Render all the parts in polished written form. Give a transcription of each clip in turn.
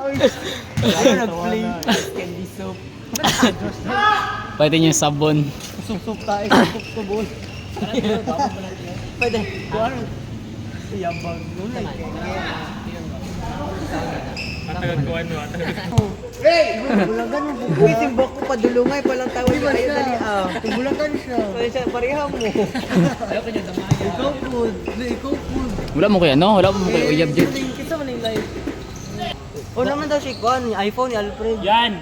Ayaw nag-play. Candy soap. Pwede niyo yung sabon. Sup-sup tayo. Sup-subol. Pwede. Kuhan. Yabang. Matagal ko ano. Bulagan mo. Uy, simbok ko padulungay. Palang tawag na kayo dali. Bulagan siya. Pareha mo. Ayaw ko niya damayan. Ikaw food. Ikaw food. Wala mo kaya, no? Wala mo kaya uyab dyan. Kita mo na yung live. O naman daw si Kwan, yung iPhone ni Alfred. Yan!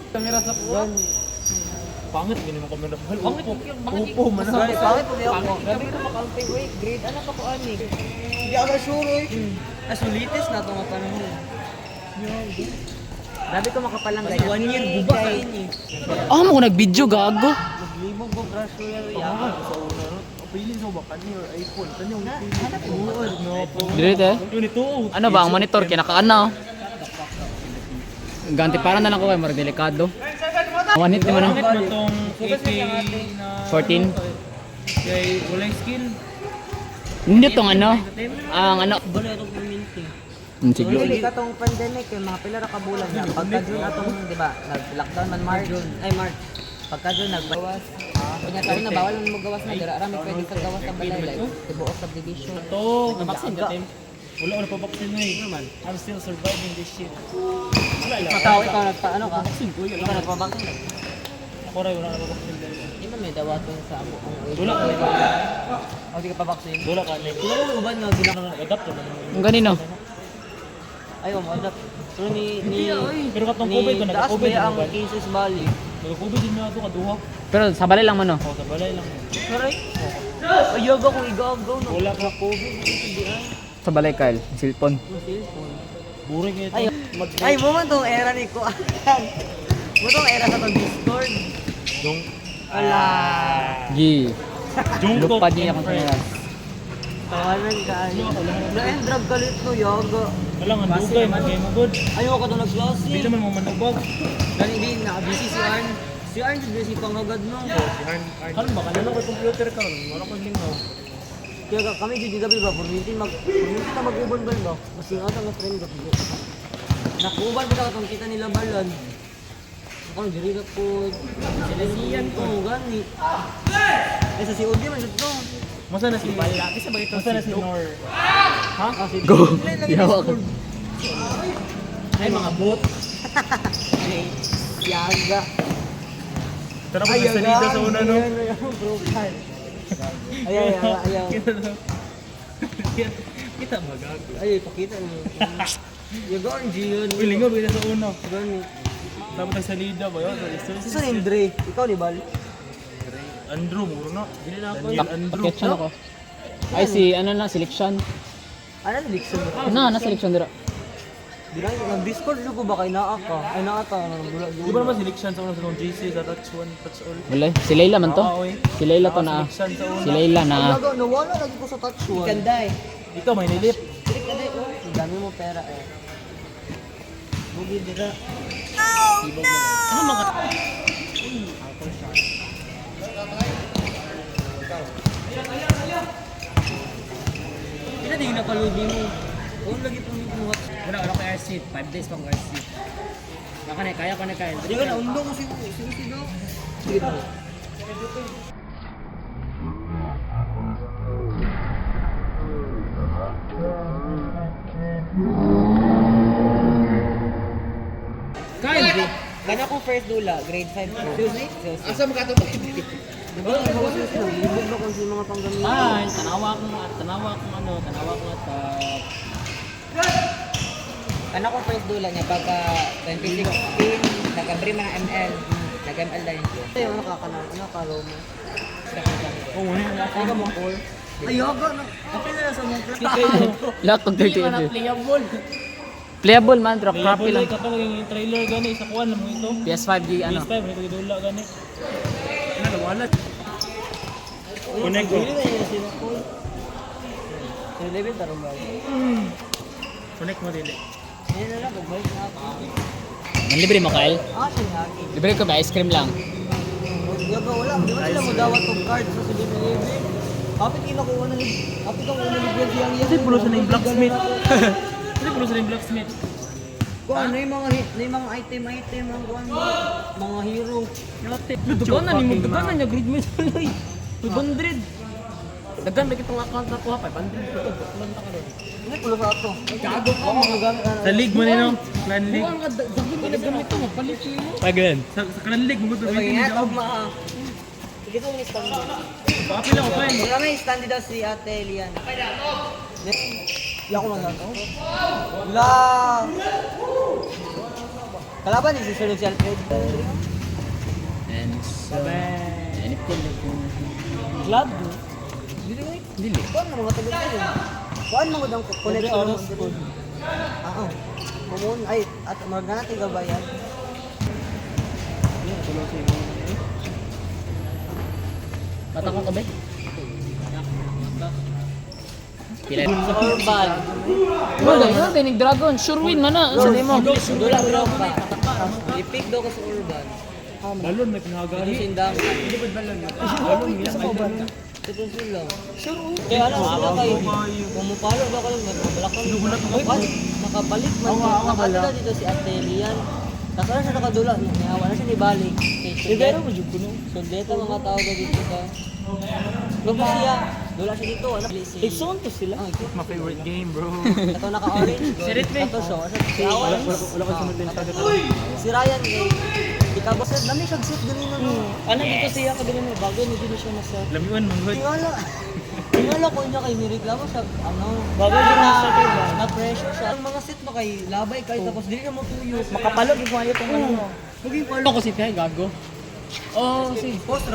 Kamera sa kuwan. Pangit, hindi naman kamera. Pangit, Upo, manang. Pangit po niya ako. Gabi ko makaunting, wait, grade, ano pa ko ani? Hindi ako sure, eh. Asulitis na itong panahon. Gabi ko makapalang ganyan. 1 year, buba ka yun eh. Ah, mo nag-video, gago. Maglibog ko, crush ko yung yaman. Sa una, pili sa baka niyo iPhone. Tanyo, pili. No, po. Dito eh. Yun ito. Ano ba, ang monitor, kinakaana oh. Ganti para na lang ko kay Mar delikado. Wanit naman Pangit oh. mo tong 80 na... 14. Kay walang skill. Hindi tong ano. Ang ano. Bala itong community. Siglo. Hindi ka itong pandemic, yung mga pila na kabulan na. Pagka June atong, di ba, nag-lockdown man March. Ay, March. Pagka June nagbawas. Kanya tayo na bawal mo gawas na. Dira arami pwede sa gawas sa balay. Like, tibuok subdivision. Ito, nabaksin ka, Tim. Wala ko napabaksin na eh. I'm still surviving this shit. Wala lang. Ikaw nagpaano ka? Baksin ko, yun. Ikaw nagpabaksin. Ako rin, wala napabaksin dahil. Hindi man may dawaton sa amo. Wala ka rin. O, di ka pabaksin. Wala ka rin. Wala mo uban nga ginagawa. Adapt naman. Ang ganino. Ayaw mo, adapt. So ni Pero katong COVID ba, taas nagka-COVID ba ang naman. cases bali? Nag-COVID din na ito, kaduha. Pero sa balay lang man oh. O, sa balay lang. Saray. Ayaga kung igagaw na. Wala ka. COVID. Hindi ay. Sa balay Kyle, cellphone. Buring ito. Ay, mo man tong era ni Kuan. Mo tong era sa tong Discord. Yung... Ala. G. Jungkook. Lupad niya akong kanya. Tawanan ka ay. Na-endrag ka lit no, yaga. Wala nga, dugay. Magay mo good. Ayaw ka to nag-classy. Hindi naman mo manubag. Dahil hindi, naka-busy si Arn. Si Arn, busy pang agad no. Ano ba? Kanina ko computer ka. Wala ko lingaw. Kaya kami di gabi ba, purmintin na mag-uban ba ba? Masing ata nga friend ka. Nakuban pa itong kita nila balan. Ako, diri ka po. Silasiyan ko, gani. Eh, sa COD man ito. Masa na si Bala? Kasi ba ito? Masa na si Nor? Ha? Go. Yawa ka. Ay, mga bot. Yaga. Tara po sa salida sa una no? Broken. Ayaw. Kita ba gago? Ay, pakita mo. Yaga ang Gian. Uy, lingaw ba sa una? Gani. Dapat ang salida ba yun? Sisa ni Andre. Ikaw ni Bal? Andrew, muro na. Hindi na ako. Andrew. Paketsan ako. Ay si ano na selection. Ano ni Dixon? Na selection dira. Di lang, nag-Discord ko ba kay Naa ka? Ay, Naa ka. Di ba naman selection sa una sa nung JC sa touch one, touch all? Wala. Si Layla man to. oy. Si Layla to na. Selection sa una. Si Layla na. Nawala lagi ko sa touch one. Ganda eh. Ikaw may nilit. Ang dami mo pera eh. Bugi dira. Ano mga... Pila di napaludi mo. Oo, lagi pa mo kumuha. Wala ko RC, 5 days pang RC. Kaya ko na kaya. Hindi ka na undo ko sigo. Sige daw. Kaya! Gana ko first dula, grade 5 ko. Seriously? Asa mo ka ito? Diba, libog na kung sino mga panggamit. Ay, tanawa ko at Ano ko first dula niya pagka 2016, nag-abri man ang ML. Nag-ML na yun. Ay, ano ka Roma? Oo, wala Ay, ka mo call? Ayaga na. Kapil na sa mga Lahat pag 30 Hindi na playable. Playable man, drop copy Playable lang. ay katong yung trailer gani sa kuan mo ito. PS5 di ano. PS5 may kagidula gani. Ano wala. Connect ko. Hindi na yun sila call. Sa 11 tarong ba? Connect mo dili. Ayun na lang, pagbalik na ako. Ang libre mo Kyle. Siya hagi. Libre ko ba ice cream lang. Yaga, wala. Di ba sila mo dawat tong card sa 7-Eleven? Kapit kinukuha na ni... Kapit ang una ni Brent yang yan. Kasi pulo sa na yung blacksmith. Kasi pulo sa na yung blacksmith. Kung ano yung mga item, mga hero. Dugan na ni mo, dugan na niya grade mo tuloy. 200. Dagan ba kitong account na kuha 500 ko to. Kulang ta ka ron. Hindi ko sa ato. Gago ko mga gamit. Sa league mo nino, clan league. Buwan ka daghan mo gamit mo, palit mo. Paglan. Sa clan league mo to Sige, meeting nga, job. tugma ha. Sige to ni stand. Papi lang ko pa. Wala may stand daw si Ate Elian. Di ako lang gato. Wala. Kalaban ni si Sir Lucian Alfred. And so, anything like Club. Dili. Kuan na mga tagal ko. Kuan mo dang connection ng school. Oo. Kumun ay at magana natin gabayan. Bata ko kabe. pila. Sa urban. Wala yun, tinig dragon. Sure win man na. Sa mo. Dula bro pa. Ipik daw ko sa urban. Balon na Dili kinahagari. sindang. Hindi ba balon? Balon yan. Ito sila. Sure. Kaya alam sila kay pumupalo ba ko lang balakang. Nakabalik man. Nakadula dito si Ate Elian. Nakala siya nakadula. Nahawa na siya ni balik. Pero mo jud kuno. Sundeta mga tao ba dito ka. Lupo siya. Dula siya dito. Ano? Ikson to sila. Ah, ito. My favorite game, bro. Ito naka-orange. Ito siya. Si Awan. Wala ko sunod din sa Si Ryan kay Ikabos. Dami siya sit ganun no. Ano dito siya kagabi mo bago hindi na siya nasa. Lamiwan manghod. Tingala ko niya kay nireklamo sa ano. Bago din nasa diba? Na pressure siya. Ang mga sit mo kay labay kay tapos dili na mo tuyo. Makapalo gyud mo ayo tong ano. Maging palo. Ako si Tay gago. Oh, si Post